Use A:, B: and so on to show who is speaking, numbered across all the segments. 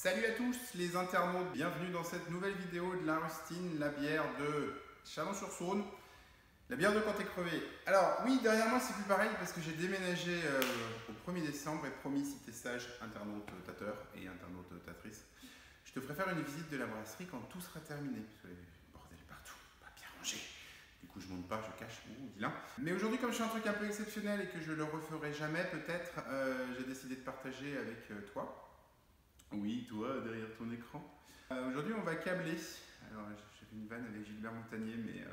A: Salut à tous les internautes, bienvenue dans cette nouvelle vidéo de la rustine, la bière de Chalon-sur-Saône, la bière de quand t'es crevé. Alors oui, derrière moi c'est plus pareil parce que j'ai déménagé au 1er décembre et promis, si t'es sage, internaute tateur et internaute tatrice, je te ferai faire une visite de la brasserie quand tout sera terminé. Parce que bordel partout, pas bien rangé. Du coup je monte pas, je cache, vilain. Mais aujourd'hui comme je suis un truc un peu exceptionnel et que je le referai jamais peut-être, j'ai décidé de partager avec toi. Oui, toi, derrière ton écran. Aujourd'hui, on va câbler. Alors, j'ai fait une vanne avec Gilbert Montagnier, mais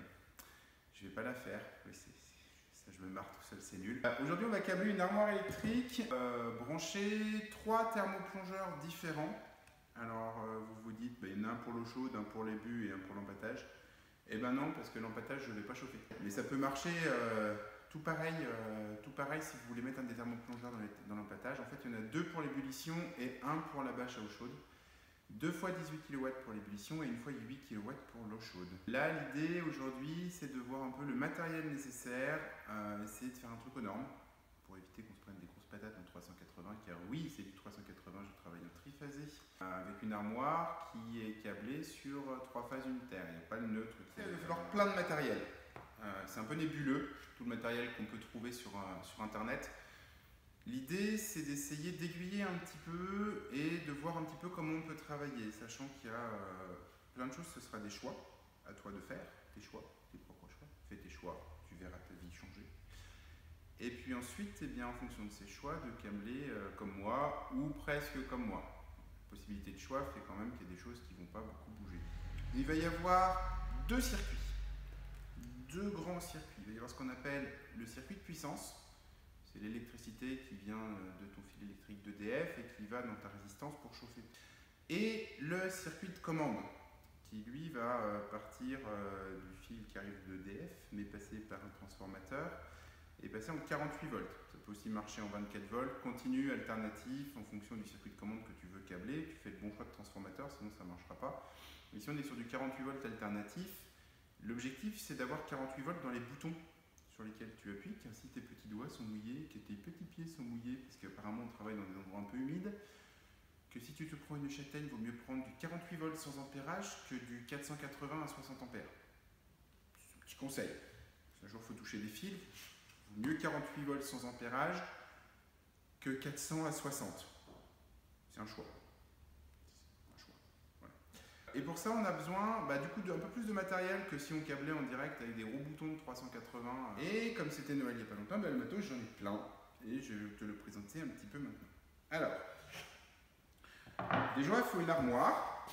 A: je vais pas la faire. Oui, ça, je me marre tout seul, c'est nul. Aujourd'hui, on va câbler une armoire électrique, brancher 3 thermoplongeurs différents. Alors, vous vous dites, il y en a un pour l'eau chaude, un pour les buts et un pour l'empattage. Eh ben non, parce que l'empattage, je ne vais pas chauffer. Mais ça peut marcher tout pareil si vous voulez mettre un des thermoplongeurs dans l'empattage. En fait, il y en a 2 pour l'ébullition et 1 pour la bâche à eau chaude. 2 fois 18 kW pour l'ébullition et 1 fois 8 kW pour l'eau chaude. Là, l'idée aujourd'hui, c'est de voir un peu le matériel nécessaire, essayer de faire un truc aux normes pour éviter qu'on se prenne des grosses patates en 380, car oui, c'est du 380, je travaille en triphasé, avec une armoire qui est câblée sur 3 phases unitaires, il n'y a pas de neutre. Il va falloir plein de matériel. C'est un peu nébuleux, tout le matériel qu'on peut trouver sur internet. L'idée, c'est d'essayer d'aiguiller un petit peu et de voir un petit peu comment on peut travailler, sachant qu'il y a plein de choses, ce sera des choix, à toi de faire, tes choix, tes propres choix. Fais tes choix, tu verras ta vie changer. Et puis ensuite, eh bien, en fonction de ces choix, de câbler comme moi ou presque comme moi. Possibilité de choix fait quand même qu'il y a des choses qui ne vont pas beaucoup bouger. Il va y avoir 2 circuits, 2 grands circuits. Il va y avoir ce qu'on appelle le circuit de puissance. C'est l'électricité qui vient de ton fil électrique d'EDF et qui va dans ta résistance pour chauffer. Et le circuit de commande, qui lui va partir du fil qui arrive d'EDF, mais passer par un transformateur et passer en 48 volts. Ça peut aussi marcher en 24 volts, continu, alternatif, en fonction du circuit de commande que tu veux câbler. Tu fais le bon choix de transformateur, sinon ça ne marchera pas. Mais si on est sur du 48 volts alternatif, l'objectif c'est d'avoir 48 volts dans les boutons sur lesquels tu appuies, car si tes petits doigts sont mouillés, que tes petits pieds sont mouillés, parce qu'apparemment on travaille dans des endroits un peu humides, que si tu te prends une châtaigne, il vaut mieux prendre du 48 volts sans ampérage que du 480 à 60 ampères. C'est un petit conseil. Si un jour il faut toucher des fils, il vaut mieux 48 volts sans ampérage que 400 à 60. C'est un choix. Et pour ça, on a besoin du coup d'un peu plus de matériel que si on câblait en direct avec des gros boutons de 380. Et comme c'était Noël il n'y a pas longtemps, le matos j'en ai plein. Et je vais te le présenter un petit peu maintenant. Alors, déjà il faut une armoire.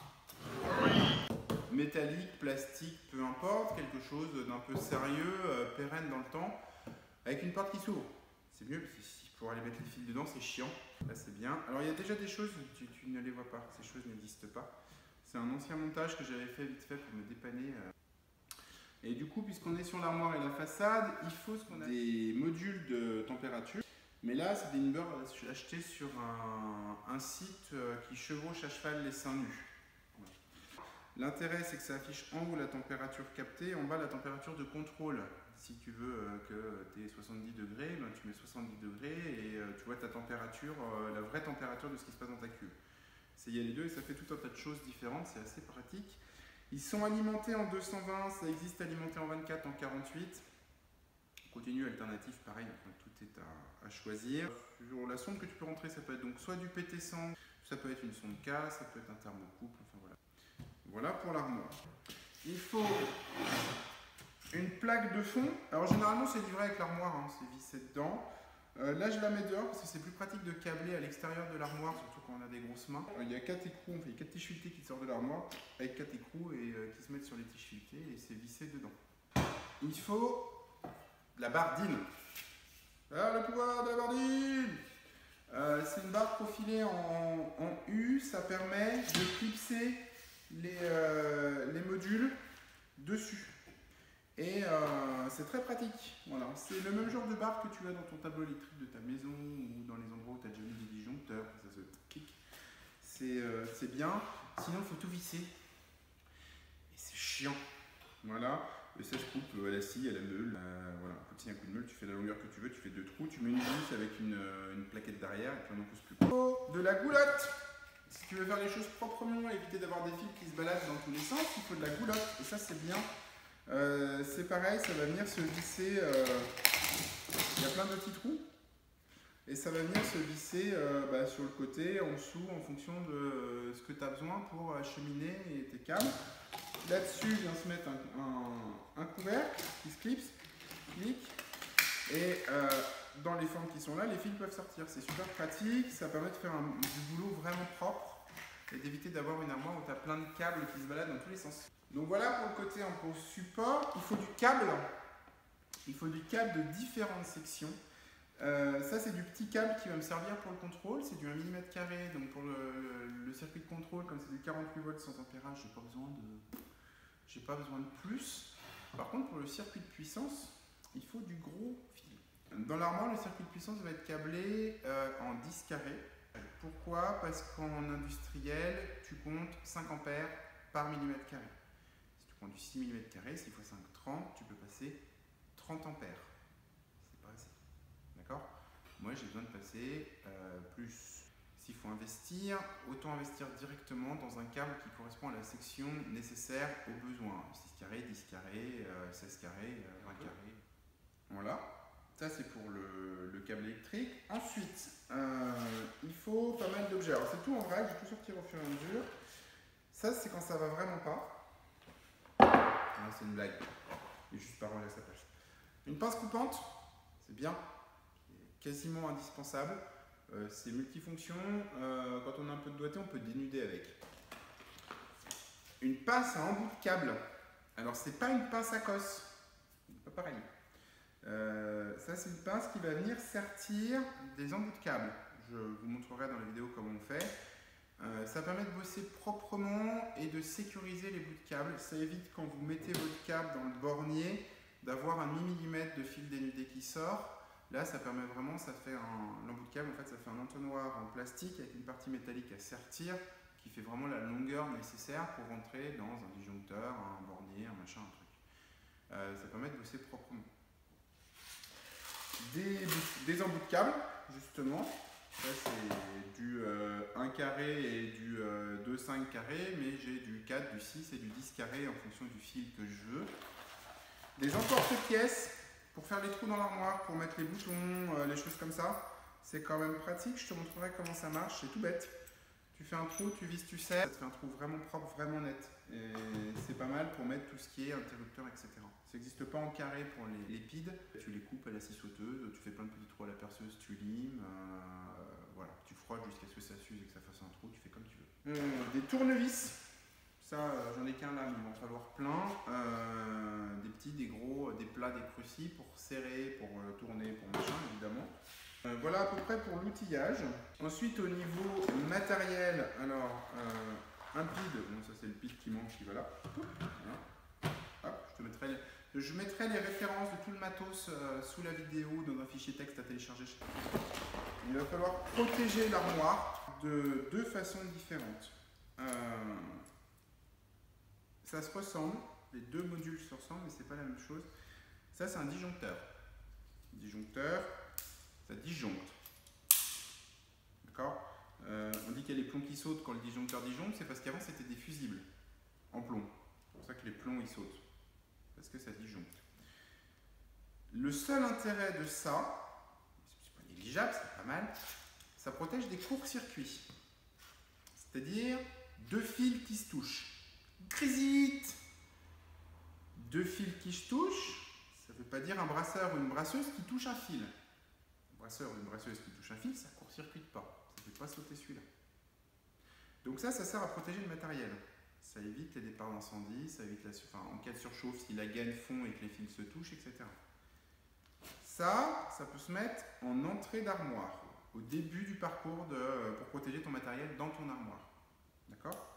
A: Métallique, plastique, peu importe. Quelque chose d'un peu sérieux, pérenne dans le temps. Avec une porte qui s'ouvre. C'est mieux parce que pour aller mettre les fils dedans, c'est chiant. Là c'est bien. Alors il y a déjà des choses, tu ne les vois pas. Ces choses n'existent pas. C'est un ancien montage que j'avais fait vite fait pour me dépanner. Et du coup, puisqu'on est sur l'armoire et la façade, il faut ce qu'on a des modules de température. Mais là, c'est des numbers achetés sur un site qui chevauche à cheval les seins nus. Voilà. L'intérêt, c'est que ça affiche en haut la température captée, en bas la température de contrôle. Si tu veux que tu aies 70 degrés, tu mets 70 degrés et tu vois ta température, la vraie température de ce qui se passe dans ta cuve. Il y a les deux et ça fait tout un tas de choses différentes, c'est assez pratique. Ils sont alimentés en 220, ça existe alimenté en 24, en 48. Continu, alternatif, pareil, tout est à choisir. Sur la sonde que tu peux rentrer, ça peut être donc soit du PT100, ça peut être une sonde K, ça peut être un thermocouple, enfin voilà. Voilà pour l'armoire. Il faut une plaque de fond. Alors généralement c'est livré avec l'armoire, c'est vissé dedans. Là je la mets dehors parce que c'est plus pratique de câbler à l'extérieur de l'armoire, surtout quand on a des grosses mains. Il y a 4 écrous, on fait 4 tiges filetées qui sortent de l'armoire avec 4 écrous et qui se mettent sur les tiges filetées et c'est vissé dedans. Il faut de la bardine. Ah, le pouvoir de la bardine. C'est une barre profilée en U, ça permet de clipser les modules dessus. Et c'est très pratique. Voilà. C'est le même genre de barre que tu as dans ton tableau électrique de ta maison ou dans les endroits où tu as déjà mis des disjoncteurs. Ça se clique. C'est bien. Sinon, il faut tout visser. Et c'est chiant. Voilà. Le sèche-coupe à la scie, à la meule. Voilà. Un coup de meule, tu fais la longueur que tu veux. Tu fais 2 trous. Tu mets une vis avec une plaquette derrière et puis on n'en pousse plus. De la goulotte. Si tu veux faire les choses proprement, éviter d'avoir des fils qui se baladent dans tous les sens, il faut de la goulotte. Et ça, c'est bien. C'est pareil, ça va venir se visser. Il y a plein de petits trous. Et ça va venir se visser sur le côté, en dessous, en fonction de ce que tu as besoin pour acheminer tes câbles. Là-dessus, vient se mettre un couvercle qui se clipse, clique. Et dans les formes qui sont là, les fils peuvent sortir. C'est super pratique, ça permet de faire du boulot vraiment propre et d'éviter d'avoir une armoire où tu as plein de câbles qui se baladent dans tous les sens. Donc voilà pour le côté un peu support. Il faut du câble. Il faut du câble de différentes sections. Ça, c'est du petit câble qui va me servir pour le contrôle. C'est du 1 mm². Donc pour le circuit de contrôle, comme c'est du 48 volts sans ampérage, j'ai pas besoin de plus. Par contre, pour le circuit de puissance, il faut du gros fil. Dans l'armoire, le circuit de puissance va être câblé en 10 carrés. Pourquoi? Parce qu'en industriel, tu comptes 5 ampères par millimètre carré. Si tu prends du 6 mm², 6 x 5, 30, tu peux passer 30 ampères. C'est pas assez. D'accord? Moi, j'ai besoin de passer plus. S'il faut investir, autant investir directement dans un câble qui correspond à la section nécessaire aux besoins. 6 carrés, 10 carrés, 16 carrés, 20 carrés. Voilà. Ça, c'est pour le câble électrique. Ensuite, il faut pas mal d'objets. Alors, c'est tout en vrac, je vais tout sortir au fur et à mesure. Ça, c'est quand ça va vraiment pas. Ah, c'est une blague. Il est juste pas rangé à sa place. Une pince coupante, c'est bien. Quasiment indispensable. C'est multifonction. Quand on a un peu de doigté, on peut dénuder avec. Une pince à embout de câble. Alors, c'est pas une pince à cosse. C'est pas pareil. Ça, c'est une pince qui va venir sertir des embouts de câble. Je vous montrerai dans la vidéo comment on fait. Ça permet de bosser proprement et de sécuriser les bouts de câble. Ça évite, quand vous mettez votre câble dans le bornier, d'avoir un millimètre de fil dénudé qui sort. Là, ça permet vraiment, l'embout de câble, en fait, ça fait un entonnoir en plastique avec une partie métallique à sertir qui fait vraiment la longueur nécessaire pour rentrer dans un disjoncteur, un bornier, un machin, un truc. Ça permet de bosser proprement. Des embouts de câble, justement. Ça, c'est du 1 carré et du 2,5 carré, mais j'ai du 4, du 6 et du 10 carré en fonction du fil que je veux. Des emporte-pièces pour faire les trous dans l'armoire, pour mettre les boutons, les choses comme ça. C'est quand même pratique, je te montrerai comment ça marche, c'est tout bête. Tu fais un trou, tu vis, tu serres, ça te fait un trou vraiment propre, vraiment net. Et c'est pas mal pour mettre tout ce qui est interrupteur, etc. Ça n'existe pas en carré pour les pides. Tu les coupes à la scie sauteuse, tu fais plein de petits trous à la perceuse, tu limes, voilà. Tu frottes jusqu'à ce que ça s'use et que ça fasse un trou, tu fais comme tu veux. Des tournevis. Ça, j'en ai qu'un là, mais il va en falloir plein. Des petits, des gros, des plats, des crucis pour serrer, pour tourner, pour machin, évidemment. Voilà à peu près pour l'outillage. Ensuite, au niveau matériel, alors un pid, bon, ça c'est le pid qui manque, qui va là. Voilà. Hop, je mettrai les références de tout le matos sous la vidéo dans un fichier texte à télécharger. Il va falloir protéger l'armoire de deux façons différentes. Ça se ressemble, les deux modules se ressemblent, mais c'est pas la même chose. Ça, c'est un disjoncteur. Disjoncteur, ça disjoncte. D'accord? On dit qu'il y a les plombs qui sautent quand le disjoncteur disjoncte, c'est parce qu'avant c'était des fusibles en plomb. C'est pour ça que les plombs ils sautent. Parce que ça disjoncte. Le seul intérêt de ça, c'est pas négligeable, c'est pas mal, ça protège des courts-circuits. C'est-à-dire deux fils qui se touchent. Crisite! Deux fils qui se touchent, ça ne veut pas dire un brasseur ou une brasseuse qui touche un fil. Un brasseur ou une brasseuse qui touche un fil, ça ne court-circuite pas. Ça ne fait pas sauter celui-là. Donc ça sert à protéger le matériel. Ça évite les départs d'incendie, ça évite en cas de surchauffe, si la gaine fond et que les fils se touchent, etc. Ça peut se mettre en entrée d'armoire, au début du parcours pour protéger ton matériel dans ton armoire. D'accord?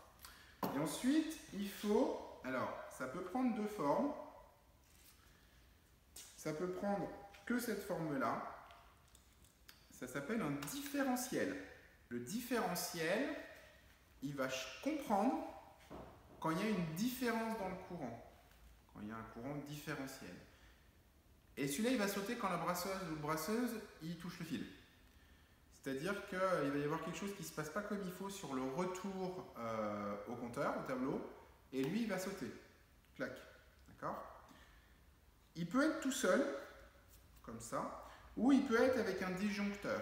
A: Et ensuite, il faut, alors, ça peut prendre deux formes. Ça peut prendre que cette forme-là. Ça s'appelle un différentiel. Le différentiel, il va comprendre quand il y a une différence dans le courant. Quand il y a un courant différentiel. Et celui-là, il va sauter quand la brasseuse ou le brasseuse, il touche le fil. C'est-à-dire qu'il va y avoir quelque chose qui ne se passe pas comme il faut sur le retour au compteur, au tableau, et lui, il va sauter. Clac. D'accord? Il peut être tout seul, comme ça, ou il peut être avec un disjoncteur.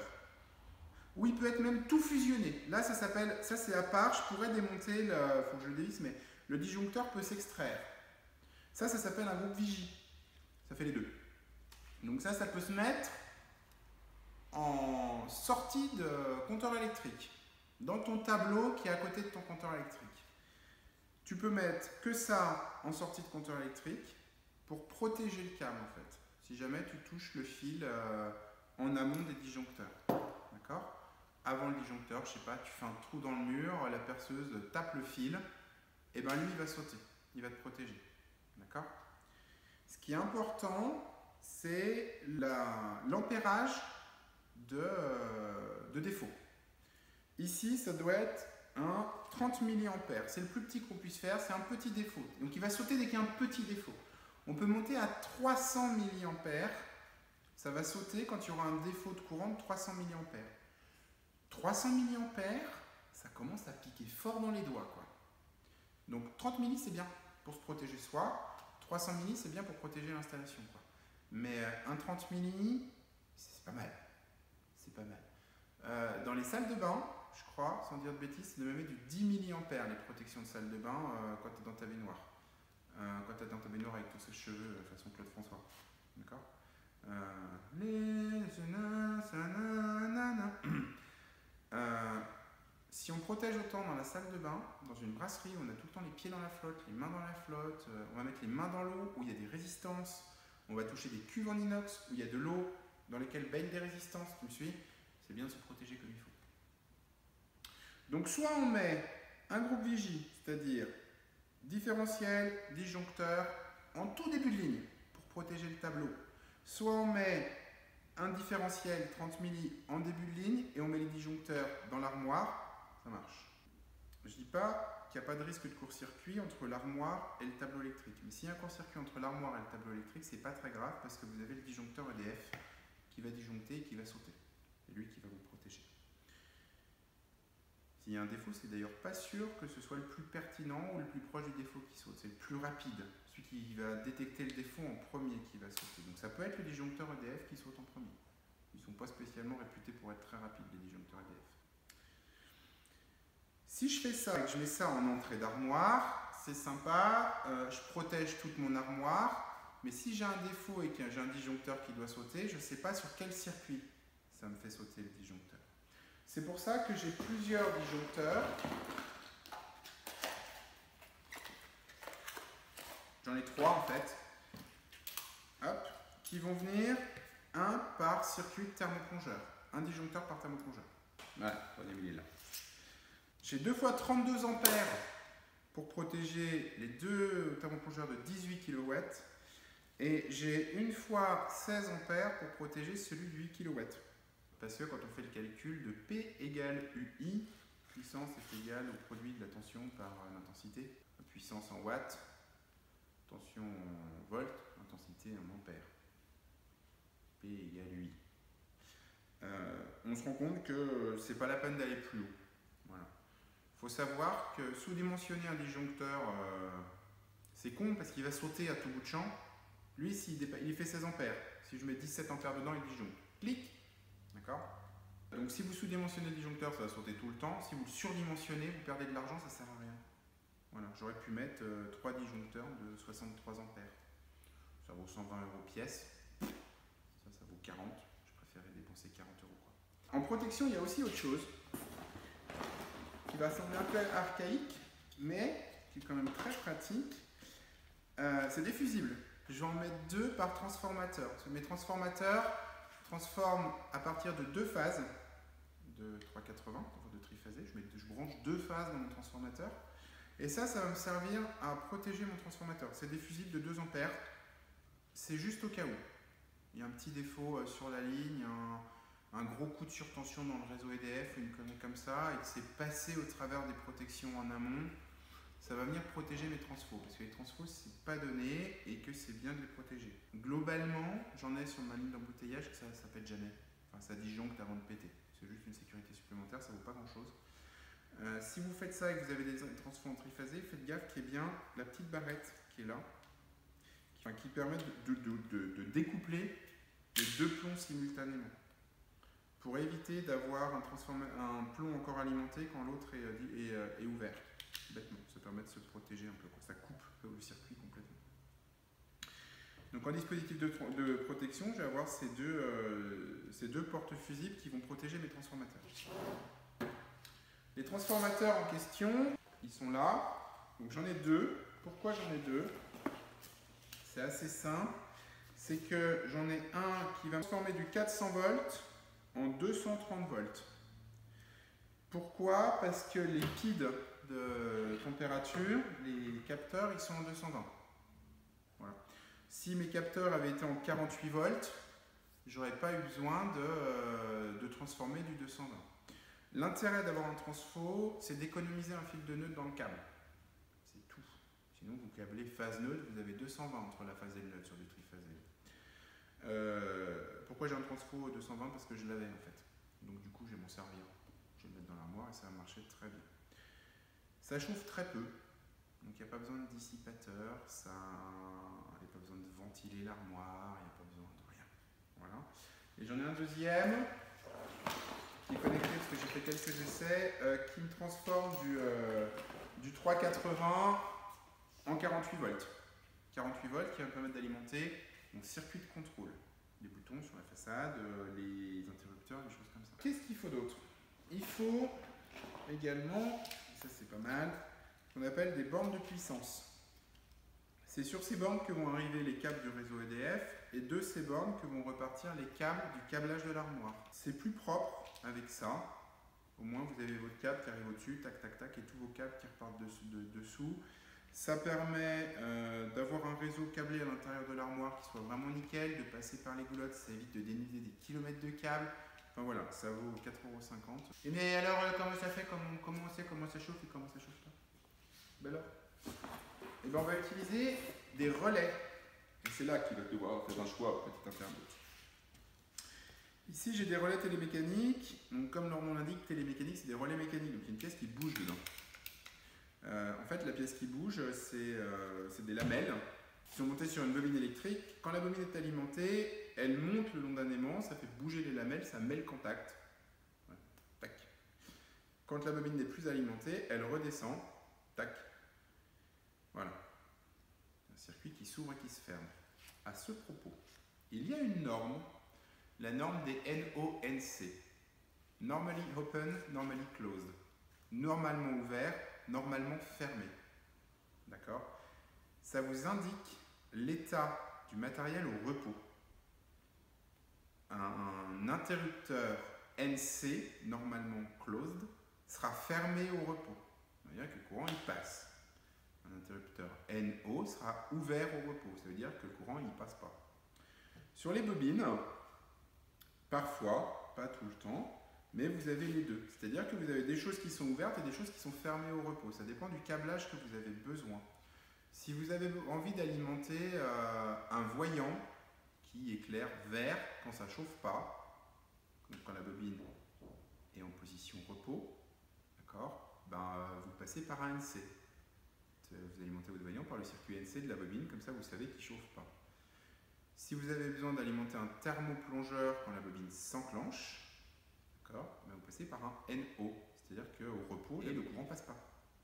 A: Ou il peut être même tout fusionné. Là, ça s'appelle, ça c'est à part, je pourrais démonter, il faut que je le dévisse, mais le disjoncteur peut s'extraire. Ça s'appelle un groupe Vigie. Ça fait les deux. Donc ça peut se mettre en sortie de compteur électrique, dans ton tableau qui est à côté de ton compteur électrique. Tu peux mettre que ça en sortie de compteur électrique pour protéger le câble en fait. Si jamais tu touches le fil en amont des disjoncteurs. D'accord? Avant le disjoncteur, je sais pas, tu fais un trou dans le mur, la perceuse tape le fil, et ben lui il va sauter, il va te protéger. D'accord? Ce qui est important, c'est l'ampérage de défaut. Ici, ça doit être un 30 mA. C'est le plus petit qu'on puisse faire, c'est un petit défaut. Donc il va sauter dès qu'il y a un petit défaut. On peut monter à 300 mA. Ça va sauter quand il y aura un défaut de courant de 300 mA. 300 mA, ça commence à piquer fort dans les doigts, quoi. Donc 30 milli, c'est bien pour se protéger soi. 300 milli, c'est bien pour protéger l'installation, quoi. Mais un 30 milli, c'est pas mal. C'est pas mal. Dans les salles de bain, je crois, sans dire de bêtises, c'est de même du 10 mA les protections de salle de bain quand tu es dans ta baignoire. Quand tu es dans ta baignoire avec tous ces cheveux façon Claude François. D'accord? Si on protège autant dans la salle de bain, dans une brasserie où on a tout le temps les pieds dans la flotte, les mains dans la flotte, on va mettre les mains dans l'eau où il y a des résistances, on va toucher des cuves en inox où il y a de l'eau dans lesquelles baignent des résistances, tu me suis? C'est bien de se protéger comme il faut. Donc soit on met un groupe Vigie, c'est-à-dire différentiel, disjoncteur, en tout début de ligne pour protéger le tableau. Soit on met un différentiel 30 milli en début de ligne et on met les disjoncteurs dans l'armoire, ça marche. Je ne dis pas qu'il n'y a pas de risque de court-circuit entre l'armoire et le tableau électrique. Mais s'il y a un court-circuit entre l'armoire et le tableau électrique, c'est pas très grave parce que vous avez le disjoncteur EDF qui va disjoncter et qui va sauter. C'est lui qui va vous protéger. S'il y a un défaut, c'est d'ailleurs pas sûr que ce soit le plus pertinent ou le plus proche du défaut qui saute. C'est le plus rapide, celui qui va détecter le défaut en premier qui va sauter. Donc ça peut être le disjoncteur EDF qui saute en premier. Ils ne sont pas spécialement réputés pour être très rapides, les disjoncteurs EDF. Si je fais ça et que je mets ça en entrée d'armoire, c'est sympa, je protège toute mon armoire, mais si j'ai un défaut et que j'ai un disjoncteur qui doit sauter, je ne sais pas sur quel circuit ça me fait sauter le disjoncteur. C'est pour ça que j'ai plusieurs disjoncteurs. J'en ai 3 en fait. Hop, qui vont venir un par circuit thermoplongeur. Un disjoncteur par thermoplongeur. Voilà, prenez là. J'ai 2 fois 32 ampères pour protéger les deux thermoplongeurs de 18 kW. Et j'ai 1 fois 16 ampères pour protéger celui de 8 kW. Parce que quand on fait le calcul de P égale UI, puissance est égale au produit de la tension par l'intensité, puissance en watts, tension en volts, intensité en ampères. P égale UI. On se rend compte que c'est pas la peine d'aller plus haut. Voilà. Faut savoir que sous-dimensionner un disjoncteur, c'est con parce qu'il va sauter à tout bout de champ. Lui, il fait 16 ampères. Si je mets 17 ampères dedans, il disjoncte. Clic. D'accord? Donc si vous sous-dimensionnez le disjoncteur, ça va sauter tout le temps. Si vous le surdimensionnez, vous perdez de l'argent, ça sert à rien. Voilà, j'aurais pu mettre 3 disjoncteurs de 63 ampères. Ça vaut 120 € pièce. Ça vaut 40. Je préférais dépenser 40 €. En protection, il y a aussi autre chose qui va sembler un peu archaïque, mais qui est quand même très pratique. C'est des fusibles. Je vais en mettre 2 par transformateur. Mes transformateurs transforment à partir de 2 phases de 380, de triphasé. Je branche 2 phases dans mon transformateur. Et ça va me servir à protéger mon transformateur. C'est des fusibles de 2 ampères. C'est juste au cas où. Il y a un petit défaut sur la ligne, un gros coup de surtension dans le réseau EDF ou une connerie comme ça, et que c'est passé au travers des protections en amont. Ça va venir protéger mes transfos, parce que les transfos, c'est pas donné et que c'est bien de les protéger. Globalement, j'en ai sur ma ligne d'embouteillage que ça pète jamais. Enfin, ça disjoncte avant de péter. c'est juste une sécurité supplémentaire, ça ne vaut pas grand chose. Si vous faites ça et que vous avez des transfos en triphasé, faites gaffe qu'il y ait bien la petite barrette qui est là, qui permet de découpler les deux plombs simultanément, pour éviter d'avoir un plomb encore alimenté quand l'autre est ouvert. Bêtement, ça permet de se protéger un peu, quoi. Ça coupe le circuit complètement. Donc en dispositif de protection, je vais avoir ces deux portes fusibles qui vont protéger mes transformateurs. Les transformateurs en question, ils sont là. Donc j'en ai deux. Pourquoi j'en ai deux? C'est assez simple. C'est que j'en ai un qui va transformer du 400 volts en 230 volts. Pourquoi? Parce que les PID de température, les capteurs, ils sont en 220. Voilà. Si mes capteurs avaient été en 48 volts, j'aurais pas eu besoin de transformer du 220. L'intérêt d'avoir un transfo, c'est d'économiser un fil de neutre dans le câble. C'est tout. Sinon, vous câblez phase neutre, vous avez 220 entre la phase et le neutre sur du triphasé. Pourquoi j'ai un transfo 220? Parce que je l'avais en fait. Donc du coup, je vais m'en servir. Je vais le mettre dans l'armoire et ça va marcher très bien. Ça chauffe très peu. Donc il n'y a pas besoin de dissipateur, il n'y a pas besoin de ventiler l'armoire, il n'y a pas besoin de rien. Voilà. Et j'en ai un deuxième qui est connecté parce que j'ai fait quelques essais, qui me transforme du 380 en 48 volts. 48 volts qui va me permettre d'alimenter mon circuit de contrôle. Les boutons sur la façade, les interrupteurs, des choses comme ça. Qu'est-ce qu'il faut d'autre? Il faut également, ça c'est pas mal, ce qu'on appelle des bornes de puissance. C'est sur ces bornes que vont arriver les câbles du réseau EDF et de ces bornes que vont repartir les câbles du câblage de l'armoire. C'est plus propre avec ça. Au moins vous avez votre câble qui arrive au-dessus, tac tac tac, et tous vos câbles qui repartent dessous. Ça permet d'avoir un réseau câblé à l'intérieur de l'armoire qui soit vraiment nickel, de passer par les goulottes, ça évite de dénuder des kilomètres de câbles. Enfin voilà, ça vaut 4,50 €. Et mais alors, comment ça fait, comment on sait comment ça chauffe et comment ça chauffe pas? Ben alors, et ben on va utiliser des relais. Et c'est là qu'il va devoir faire un choix, petit internaute. Ici, j'ai des relais télémécaniques. Donc, comme leur nom l'indique, télémécanique, c'est des relais mécaniques. Donc, il y a une pièce qui bouge dedans. En fait, la pièce qui bouge, c'est des lamelles qui sont montées sur une bobine électrique. Quand la bobine est alimentée, elle monte le long d'un aimant, ça fait bouger les lamelles, ça met le contact. Voilà. Tac. Quand la bobine n'est plus alimentée, elle redescend. Tac. Voilà. Un circuit qui s'ouvre et qui se ferme. À ce propos, il y a une norme, la norme des NONC. Normally open, normally closed. Normalement ouvert, normalement fermé. D'accord? Ça vous indique l'état du matériel au repos. Un interrupteur NC, normalement closed, sera fermé au repos. C'est-à-dire que le courant il passe. Un interrupteur NO sera ouvert au repos. Ça veut dire que le courant il passe pas. Sur les bobines, parfois, pas tout le temps, mais vous avez les deux. C'est-à-dire que vous avez des choses qui sont ouvertes et des choses qui sont fermées au repos. Ça dépend du câblage que vous avez besoin. Si vous avez envie d'alimenter un voyant qui éclaire vert quand ça ne chauffe pas, donc quand la bobine est en position repos, d'accord, vous passez par un NC. Vous alimentez votre voyant par le circuit NC de la bobine, comme ça vous savez qu'il ne chauffe pas. Si vous avez besoin d'alimenter un thermoplongeur quand la bobine s'enclenche, vous passez par un NO, c'est-à-dire qu'au repos, le courant ne passe pas.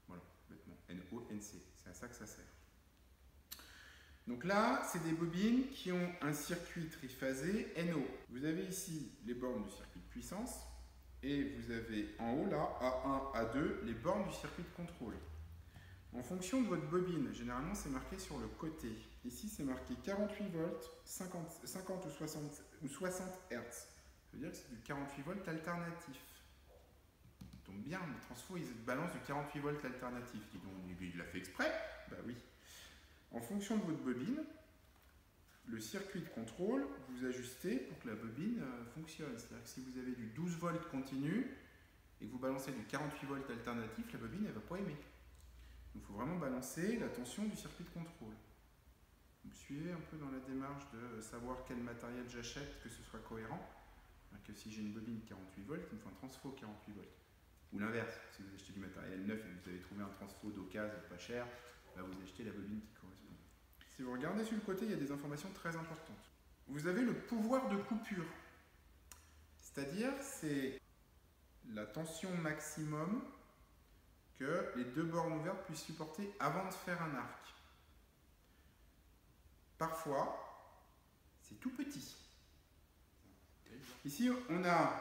A: Voilà, bêtement. NO, NC, c'est à ça que ça sert. Donc là, c'est des bobines qui ont un circuit triphasé NO. Vous avez ici les bornes du circuit de puissance et vous avez en haut là, A1, A2, les bornes du circuit de contrôle. En fonction de votre bobine, généralement c'est marqué sur le côté. Ici c'est marqué 48 volts, 50 ou 60 Hz. Ça veut dire que c'est du 48 volts alternatif. Ça tombe bien, le transfo il balance du 48 volts alternatif. Il l'a fait exprès? Bah oui. En fonction de votre bobine, le circuit de contrôle, vous ajustez pour que la bobine fonctionne. C'est-à-dire que si vous avez du 12 volts continu et que vous balancez du 48 volts alternatif, la bobine elle ne va pas aimer. Donc il faut vraiment balancer la tension du circuit de contrôle. Vous me suivez un peu dans la démarche de savoir quel matériel j'achète, que ce soit cohérent. Que si j'ai une bobine 48 volts, il me faut un transfo 48 volts. Ou l'inverse, si vous achetez du matériel neuf et que vous avez trouvé un transfo d'occasion pas cher, bah vous achetez la bobine qui correspond. Si vous regardez sur le côté, il y a des informations très importantes. Vous avez le pouvoir de coupure. C'est-à-dire, c'est la tension maximum que les deux bornes ouvertes puissent supporter avant de faire un arc. Parfois, c'est tout petit. Ici, on a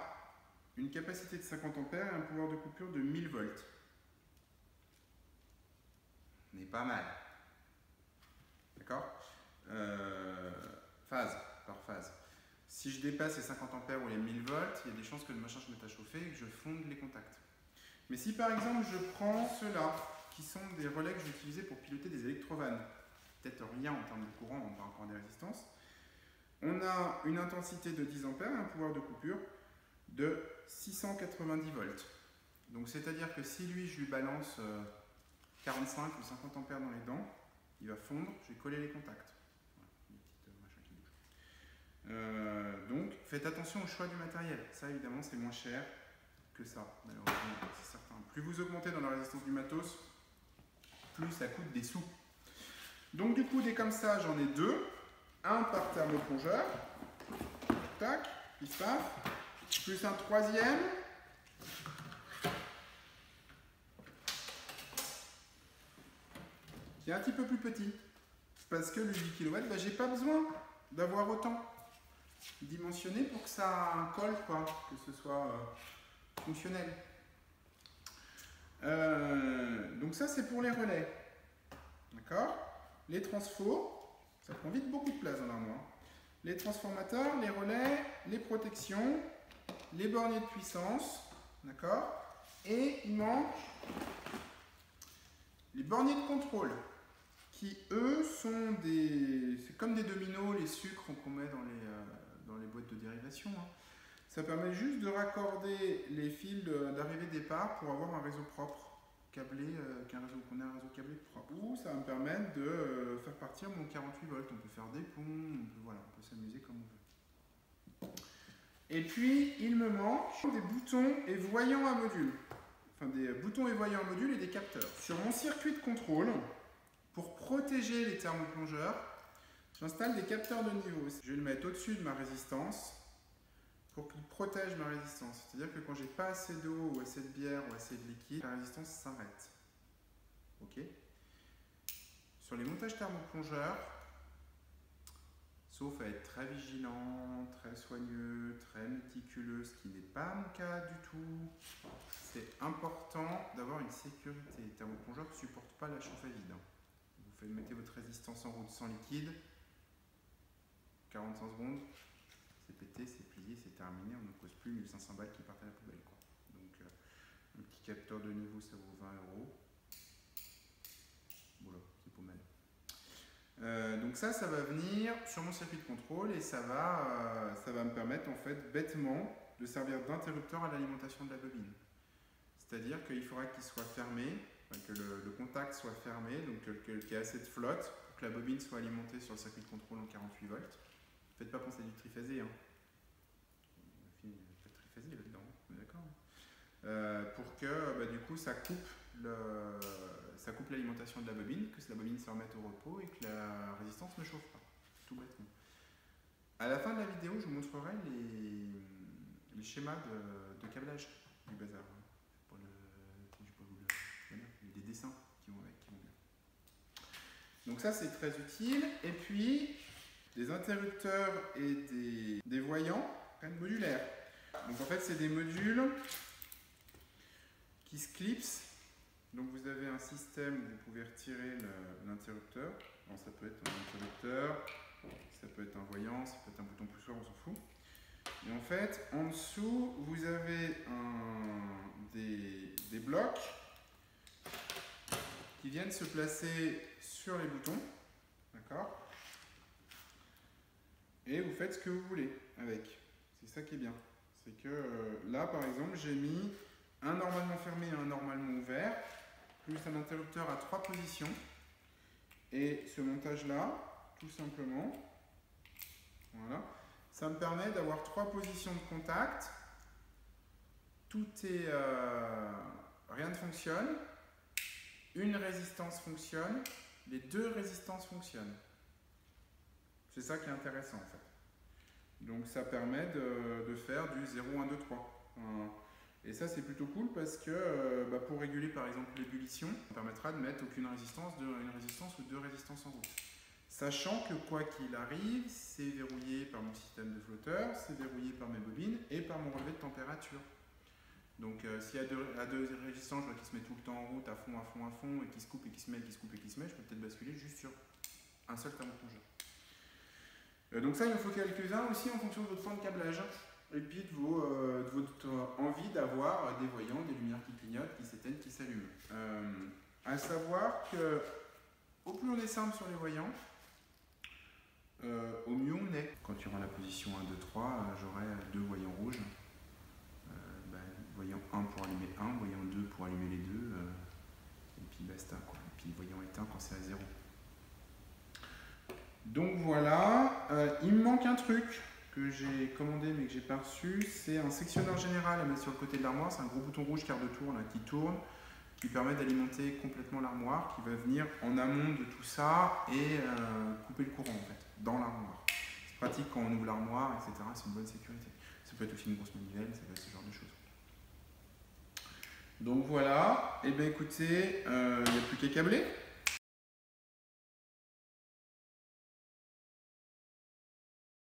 A: une capacité de 50 ampères et un pouvoir de coupure de 1000 volts. On est pas mal. D'accord? Phase par phase. Si je dépasse les 50 ampères ou les 1000 volts, il y a des chances que le machin se mette à chauffer et que je fonde les contacts. Mais si par exemple je prends ceux-là, qui sont des relais que je vais utiliser pour piloter des électrovannes, peut-être rien en termes de courant par rapport à des résistances, on a une intensité de 10 ampères et un pouvoir de coupure de 690 volts. Donc c'est-à-dire que si lui, je lui balance 45 ou 50 ampères dans les dents, il va fondre, je vais coller les contacts. Donc faites attention au choix du matériel. Ça évidemment c'est moins cher que ça, malheureusement, c'est certain. Plus vous augmentez dans la résistance du matos, plus ça coûte des sous. Donc du coup, des comme ça, j'en ai deux. Un par thermoplongeur. Tac, pif paf. Plus un troisième. Qui est un petit peu plus petit. Parce que le 8 kW, bah, j'ai pas besoin d'avoir autant dimensionné pour que ça colle, quoi, que ce soit fonctionnel. Donc ça, c'est pour les relais. D'accord? Les transfos, ça prend vite beaucoup de place dans l'armoire. Les transformateurs, les relais, les protections, les borniers de puissance. D'accord? Et il manque les borniers de contrôle, qui eux sont des... C'est comme des dominos, les sucres qu'on met dans les boîtes de dérivation. Hein. Ça permet juste de raccorder les fils d'arrivée-départ pour avoir un réseau propre, câblé, qu'on ait un réseau câblé propre. Ou ça va me permettre de faire partir mon 48 volts. On peut faire des ponts, on peut s'amuser comme on veut. Et puis, il me manque des boutons et voyants à module. Enfin, des boutons et voyants à module et des capteurs. Sur mon circuit de contrôle, pour protéger les thermoplongeurs, j'installe des capteurs de niveau. Je vais le mettre au-dessus de ma résistance pour qu'il protège ma résistance. C'est-à-dire que quand j'ai pas assez d'eau ou assez de bière ou assez de liquide, la résistance s'arrête. Ok? Sur les montages thermoplongeurs, sauf à être très vigilant, très soigneux, très méticuleux, ce qui n'est pas mon cas du tout, c'est important d'avoir une sécurité. Les thermoplongeurs ne supportent pas la chauffe à vide. Vous mettez votre résistance en route sans liquide, 45 secondes, c'est pété, c'est plié, c'est terminé, on ne cause plus 1500 balles qui partent à la poubelle, quoi. Donc un petit capteur de niveau, ça vaut 20 €. Voilà, c'est pas mal. Donc ça va venir sur mon circuit de contrôle et ça va me permettre en fait bêtement de servir d'interrupteur à l'alimentation de la bobine. C'est-à-dire qu'il faudra qu'il soit fermé, que le contact soit fermé, donc qu'il y ait assez de flotte pour que la bobine soit alimentée sur le circuit de contrôle en 48 volts. Faites pas penser du triphasé, hein. Pas de triphasé là-dedans, on est d'accord. Pour que du coup ça coupe l'alimentation de la bobine, que la bobine se remette au repos et que la résistance ne chauffe pas, tout bêtement. À la fin de la vidéo, je vous montrerai les schémas de câblage du bazar. Des dessins qui vont avec, qui vont bien. Donc ça c'est très utile. Et puis des interrupteurs et des voyants modulaires. Donc en fait c'est des modules qui se clipsent. Donc vous avez un système où vous pouvez retirer l'interrupteur. Ça peut être un interrupteur, ça peut être un voyant, ça peut être un bouton poussoir, on s'en fout. Et en fait en dessous vous avez des blocs qui viennent se placer sur les boutons, d'accord? Et vous faites ce que vous voulez avec. C'est ça qui est bien. C'est que là, par exemple, j'ai mis un normalement fermé et un normalement ouvert, plus un interrupteur à 3 positions. Et ce montage-là, tout simplement, voilà, Ça me permet d'avoir 3 positions de contact. Tout est... rien ne fonctionne. Une résistance fonctionne. Les 2 résistances fonctionnent. C'est ça qui est intéressant en fait. Donc ça permet de faire du 0, 1, 2, 3. Et ça c'est plutôt cool parce que pour réguler par exemple l'ébullition, ça permettra de mettre aucune résistance, une résistance ou 2 résistances en route. Sachant que quoi qu'il arrive, c'est verrouillé par mon système de flotteur, c'est verrouillé par mes bobines et par mon relevé de température. Donc s'il y a 2 résistances, je vois qui se met tout le temps en route, à fond, et qui se coupe et qui se met, qui se coupe et qui se met, je peux peut-être basculer juste sur un seul thermoplongeur. Donc ça, il en faut quelques-uns aussi en fonction de votre plan de câblage et puis de votre envie d'avoir des voyants, des lumières qui clignotent, qui s'éteignent, qui s'allument. À savoir que au plus on est simple sur les voyants, au mieux on est. Quand il y aura la position 1, 2, 3, j'aurai 2 voyants rouges. Voyant 1 pour allumer 1, voyant 2 pour allumer les 2, et puis basta quoi. Et puis voyant éteint quand c'est à 0. Donc voilà, il me manque un truc que j'ai commandé mais que j'ai pas reçu, c'est un sectionneur général à mettre sur le côté de l'armoire. C'est un gros bouton rouge quart de tour là, qui tourne, qui permet d'alimenter complètement l'armoire, qui va venir en amont de tout ça et couper le courant en fait, dans l'armoire. C'est pratique quand on ouvre l'armoire, etc. C'est une bonne sécurité. Ça peut être aussi une grosse manivelle, ça peut être ce genre de choses. Donc voilà, et bien écoutez, il n'y a plus qu'à câbler.